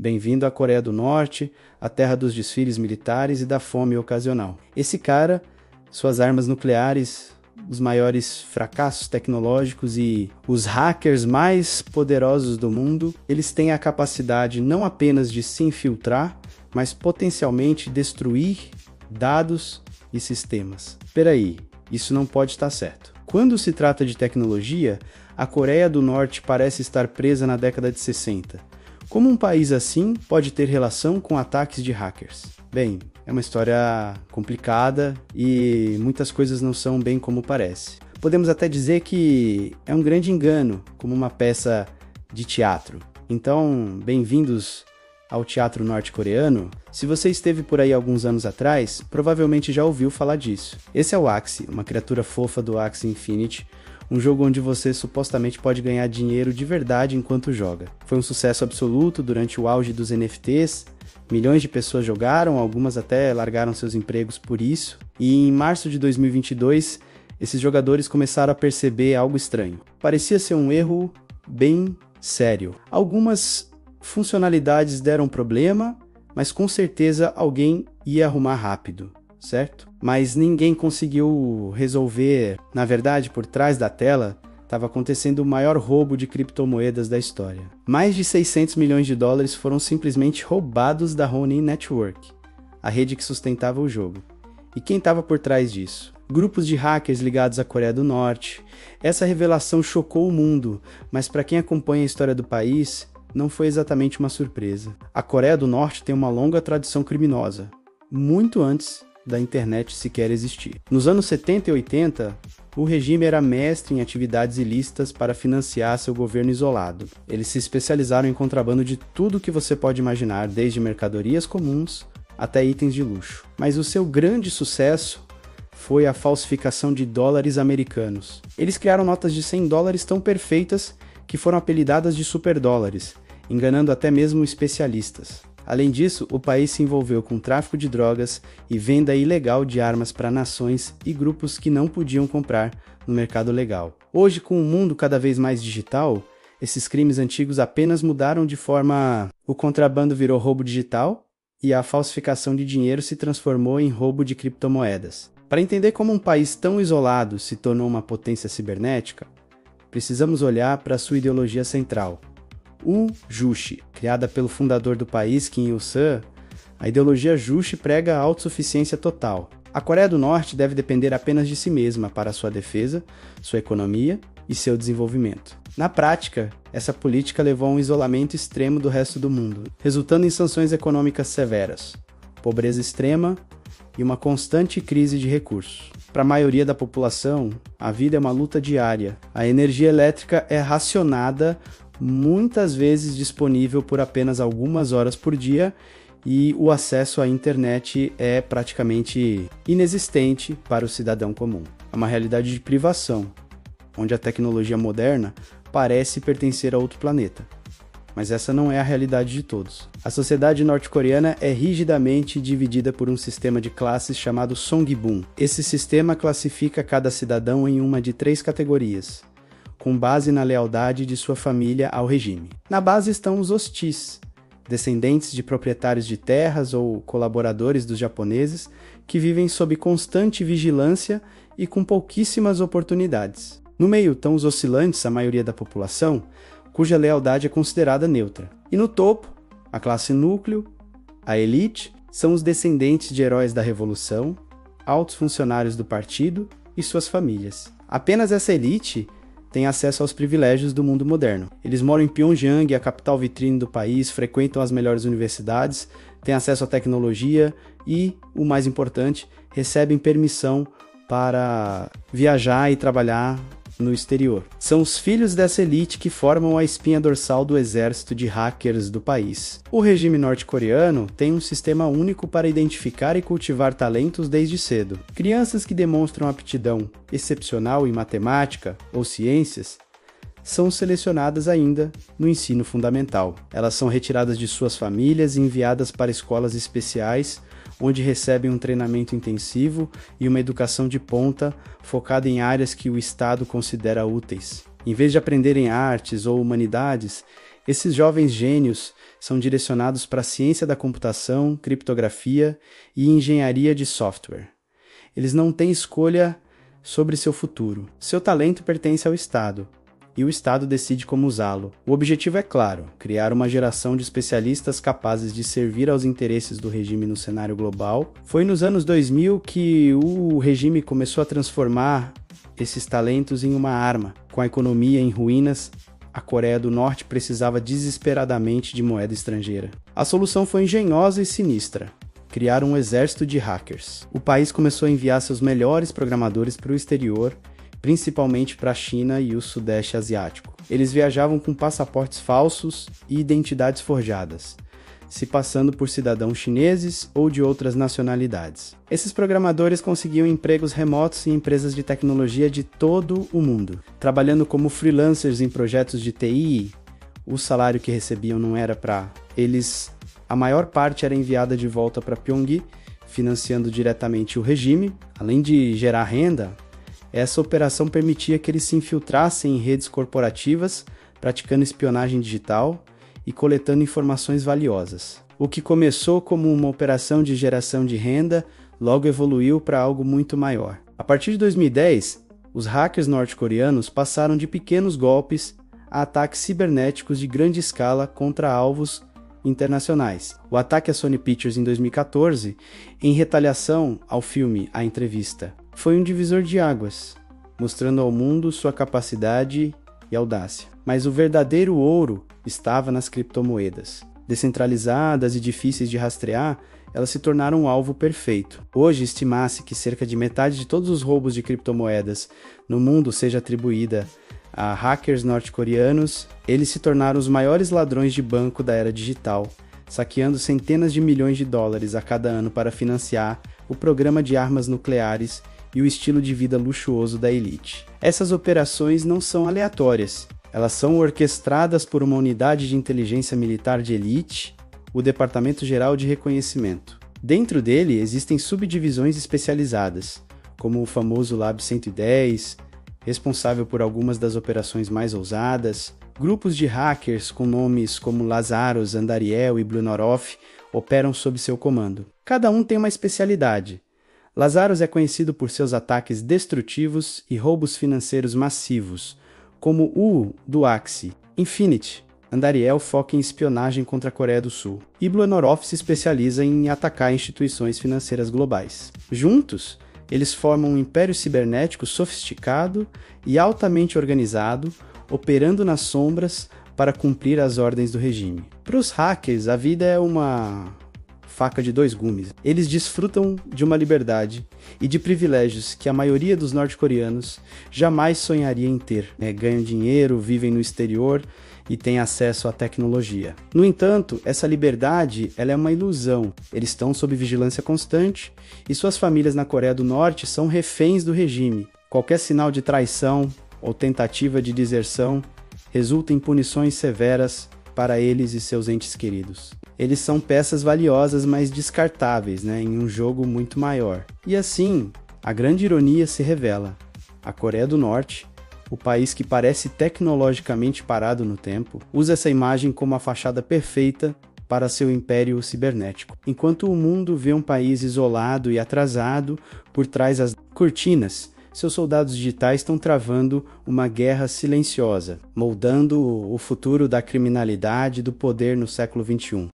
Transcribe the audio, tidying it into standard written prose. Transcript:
Bem-vindo à Coreia do Norte, a terra dos desfiles militares e da fome ocasional. Esse cara, suas armas nucleares, os maiores fracassos tecnológicos e os hackers mais poderosos do mundo, eles têm a capacidade não apenas de se infiltrar, mas potencialmente destruir dados e sistemas. Peraí, isso não pode estar certo. Quando se trata de tecnologia, a Coreia do Norte parece estar presa na década de 60. Como um país assim pode ter relação com ataques de hackers? Bem, é uma história complicada e muitas coisas não são bem como parece. Podemos até dizer que é um grande engano, como uma peça de teatro. Então, bem-vindos ao teatro norte-coreano. Se você esteve por aí alguns anos atrás, provavelmente já ouviu falar disso. Esse é o Axie, uma criatura fofa do Axie Infinity, um jogo onde você supostamente pode ganhar dinheiro de verdade enquanto joga. Foi um sucesso absoluto durante o auge dos NFTs, milhões de pessoas jogaram, algumas até largaram seus empregos por isso, e em março de 2022, esses jogadores começaram a perceber algo estranho. Parecia ser um erro bem sério. Algumas funcionalidades deram problema, mas com certeza alguém ia arrumar rápido, certo? Mas ninguém conseguiu resolver. Na verdade, por trás da tela, estava acontecendo o maior roubo de criptomoedas da história. Mais de 600 milhões de dólares foram simplesmente roubados da Ronin Network, a rede que sustentava o jogo. E quem estava por trás disso? Grupos de hackers ligados à Coreia do Norte. Essa revelação chocou o mundo, mas para quem acompanha a história do país, não foi exatamente uma surpresa. A Coreia do Norte tem uma longa tradição criminosa, muito antes da internet sequer existir. Nos anos 70 e 80, o regime era mestre em atividades ilícitas para financiar seu governo isolado. Eles se especializaram em contrabando de tudo que você pode imaginar, desde mercadorias comuns até itens de luxo. Mas o seu grande sucesso foi a falsificação de dólares americanos. Eles criaram notas de 100 dólares tão perfeitas que foram apelidadas de superdólares, enganando até mesmo especialistas. Além disso, o país se envolveu com tráfico de drogas e venda ilegal de armas para nações e grupos que não podiam comprar no mercado legal. Hoje, com um mundo cada vez mais digital, esses crimes antigos apenas mudaram de forma... O contrabando virou roubo digital e a falsificação de dinheiro se transformou em roubo de criptomoedas. Para entender como um país tão isolado se tornou uma potência cibernética, precisamos olhar para sua ideologia central. O Juche, criada pelo fundador do país, Kim Il-sung, a ideologia Juche prega a autossuficiência total. A Coreia do Norte deve depender apenas de si mesma para sua defesa, sua economia e seu desenvolvimento. Na prática, essa política levou a um isolamento extremo do resto do mundo, resultando em sanções econômicas severas, pobreza extrema e uma constante crise de recursos. Para a maioria da população, a vida é uma luta diária. A energia elétrica é racionada, muitas vezes disponível por apenas algumas horas por dia, e o acesso à internet é praticamente inexistente para o cidadão comum. É uma realidade de privação, onde a tecnologia moderna parece pertencer a outro planeta. Mas essa não é a realidade de todos. A sociedade norte-coreana é rigidamente dividida por um sistema de classes chamado Songbun. Esse sistema classifica cada cidadão em uma de 3 categorias, com base na lealdade de sua família ao regime. Na base estão os hostis, descendentes de proprietários de terras ou colaboradores dos japoneses que vivem sob constante vigilância e com pouquíssimas oportunidades. No meio estão os oscilantes, a maioria da população, cuja lealdade é considerada neutra. E no topo, a classe núcleo, a elite, são os descendentes de heróis da Revolução, altos funcionários do partido e suas famílias. Apenas essa elite tem acesso aos privilégios do mundo moderno. Eles moram em Pyongyang, a capital vitrine do país, frequentam as melhores universidades, têm acesso à tecnologia e, o mais importante, recebem permissão para viajar e trabalhar no exterior. São os filhos dessa elite que formam a espinha dorsal do exército de hackers do país. O regime norte-coreano tem um sistema único para identificar e cultivar talentos desde cedo. Crianças que demonstram aptidão excepcional em matemática ou ciências são selecionadas ainda no ensino fundamental. Elas são retiradas de suas famílias e enviadas para escolas especiais, onde recebem um treinamento intensivo e uma educação de ponta focada em áreas que o Estado considera úteis. Em vez de aprenderem artes ou humanidades, esses jovens gênios são direcionados para a ciência da computação, criptografia e engenharia de software. Eles não têm escolha sobre seu futuro. Seu talento pertence ao Estado, e o Estado decide como usá-lo. O objetivo é claro: criar uma geração de especialistas capazes de servir aos interesses do regime no cenário global. Foi nos anos 2000 que o regime começou a transformar esses talentos em uma arma. Com a economia em ruínas, a Coreia do Norte precisava desesperadamente de moeda estrangeira. A solução foi engenhosa e sinistra: criar um exército de hackers. O país começou a enviar seus melhores programadores para o exterior, principalmente para a China e o Sudeste Asiático. Eles viajavam com passaportes falsos e identidades forjadas, se passando por cidadãos chineses ou de outras nacionalidades. Esses programadores conseguiam empregos remotos em empresas de tecnologia de todo o mundo. Trabalhando como freelancers em projetos de TI, o salário que recebiam não era para eles. A maior parte era enviada de volta para Pyongyang, financiando diretamente o regime. Além de gerar renda, essa operação permitia que eles se infiltrassem em redes corporativas, praticando espionagem digital e coletando informações valiosas. O que começou como uma operação de geração de renda, logo evoluiu para algo muito maior. A partir de 2010, os hackers norte-coreanos passaram de pequenos golpes a ataques cibernéticos de grande escala contra alvos internacionais. O ataque à Sony Pictures em 2014, em retaliação ao filme A Entrevista, foi um divisor de águas, mostrando ao mundo sua capacidade e audácia. Mas o verdadeiro ouro estava nas criptomoedas. Descentralizadas e difíceis de rastrear, elas se tornaram um alvo perfeito. Hoje, estima-se que cerca de metade de todos os roubos de criptomoedas no mundo seja atribuída a hackers norte-coreanos. Eles se tornaram os maiores ladrões de banco da era digital, saqueando centenas de milhões de dólares a cada ano para financiar o programa de armas nucleares e o estilo de vida luxuoso da elite. Essas operações não são aleatórias. Elas são orquestradas por uma unidade de inteligência militar de elite, o Departamento Geral de Reconhecimento. Dentro dele existem subdivisões especializadas, como o famoso Lab 110, responsável por algumas das operações mais ousadas. Grupos de hackers com nomes como Lazarus, Andariel e Blunorov operam sob seu comando. Cada um tem uma especialidade. Lazarus é conhecido por seus ataques destrutivos e roubos financeiros massivos, como o do Axie Infinity. Andariel foca em espionagem contra a Coreia do Sul, e Blunorov se especializa em atacar instituições financeiras globais. Juntos, eles formam um império cibernético sofisticado e altamente organizado, operando nas sombras para cumprir as ordens do regime. Para os hackers, a vida é uma faca de dois gumes. Eles desfrutam de uma liberdade e de privilégios que a maioria dos norte-coreanos jamais sonharia em ter. Ganham dinheiro, vivem no exterior e têm acesso à tecnologia. No entanto, essa liberdade ela é uma ilusão. Eles estão sob vigilância constante e suas famílias na Coreia do Norte são reféns do regime. Qualquer sinal de traição ou tentativa de deserção resulta em punições severas para eles e seus entes queridos. Eles são peças valiosas, mas descartáveis, em um jogo muito maior. E assim, a grande ironia se revela. A Coreia do Norte, o país que parece tecnologicamente parado no tempo, usa essa imagem como a fachada perfeita para seu império cibernético. Enquanto o mundo vê um país isolado e atrasado por trás das cortinas, seus soldados digitais estão travando uma guerra silenciosa, moldando o futuro da criminalidade e do poder no século XXI.